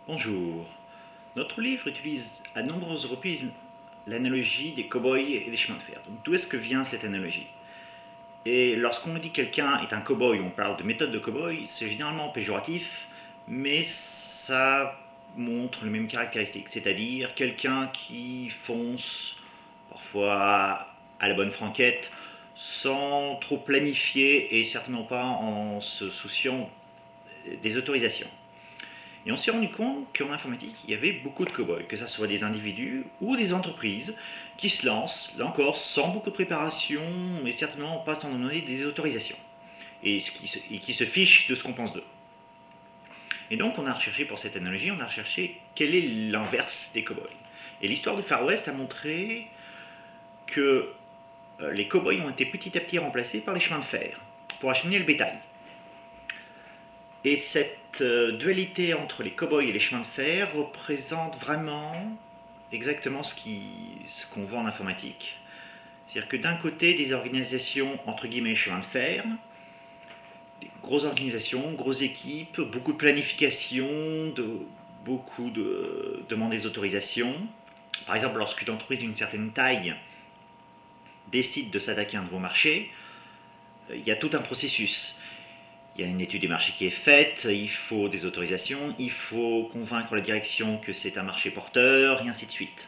Bonjour. Notre livre utilise à nombreuses reprises l'analogie des cow-boys et des chemins de fer. D'où est-ce que vient cette analogie? Et lorsqu'on dit que quelqu'un est un cow-boy, on parle de méthode de cow-boy, c'est généralement péjoratif, mais ça montre les mêmes caractéristiques, c'est-à-dire quelqu'un qui fonce parfois à la bonne franquette, sans trop planifier et certainement pas en se souciant des autorisations. Et on s'est rendu compte qu'en informatique, il y avait beaucoup de cow-boys, que ce soit des individus ou des entreprises qui se lancent, là encore, sans beaucoup de préparation, mais certainement pas sans donner des autorisations, et qui se fichent de ce qu'on pense d'eux. Et donc on a recherché, pour cette analogie, on a recherché quel est l'inverse des cow-boys. Et l'histoire du Far West a montré que les cow-boys ont été petit à petit remplacés par les chemins de fer pour acheminer le bétail. Et cette dualité entre les cow-boys et les chemins de fer représente vraiment exactement ce qu'on voit en informatique. C'est-à-dire que d'un côté, des organisations entre guillemets chemins de fer, des grosses organisations, grosses équipes, beaucoup de planification, beaucoup de demandes des autorisations. Par exemple, lorsqu'une entreprise d'une certaine taille décide de s'attaquer à un nouveau marché, il y a tout un processus. Il y a une étude des marchés qui est faite, il faut des autorisations, il faut convaincre la direction que c'est un marché porteur, et ainsi de suite.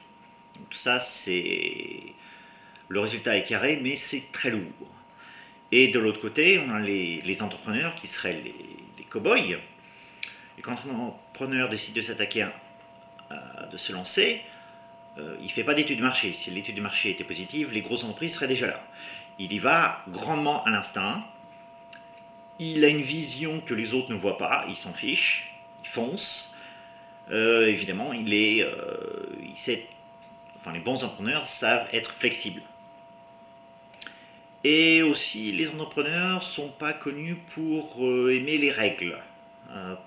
Donc tout ça, le résultat est carré, mais c'est très lourd. Et de l'autre côté, on a les entrepreneurs qui seraient les cow-boys. Et quand un entrepreneur décide de s'attaquer, de se lancer, il ne fait pas d'étude de marché. Si l'étude de marché était positive, les grosses entreprises seraient déjà là. Il y va grandement à l'instinct. Il a une vision que les autres ne voient pas, il s'en fiche, il fonce. Évidemment, les bons entrepreneurs savent être flexibles. Et aussi, les entrepreneurs ne sont pas connus pour aimer les règles.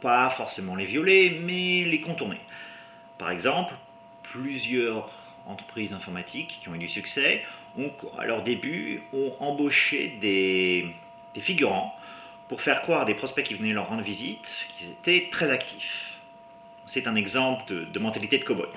Pas forcément les violer, mais les contourner. Par exemple, plusieurs entreprises informatiques qui ont eu du succès, à leur début, ont embauché des figurants pour faire croire à des prospects qui venaient leur rendre visite qu'ils étaient très actifs. C'est un exemple de mentalité de cow-boy.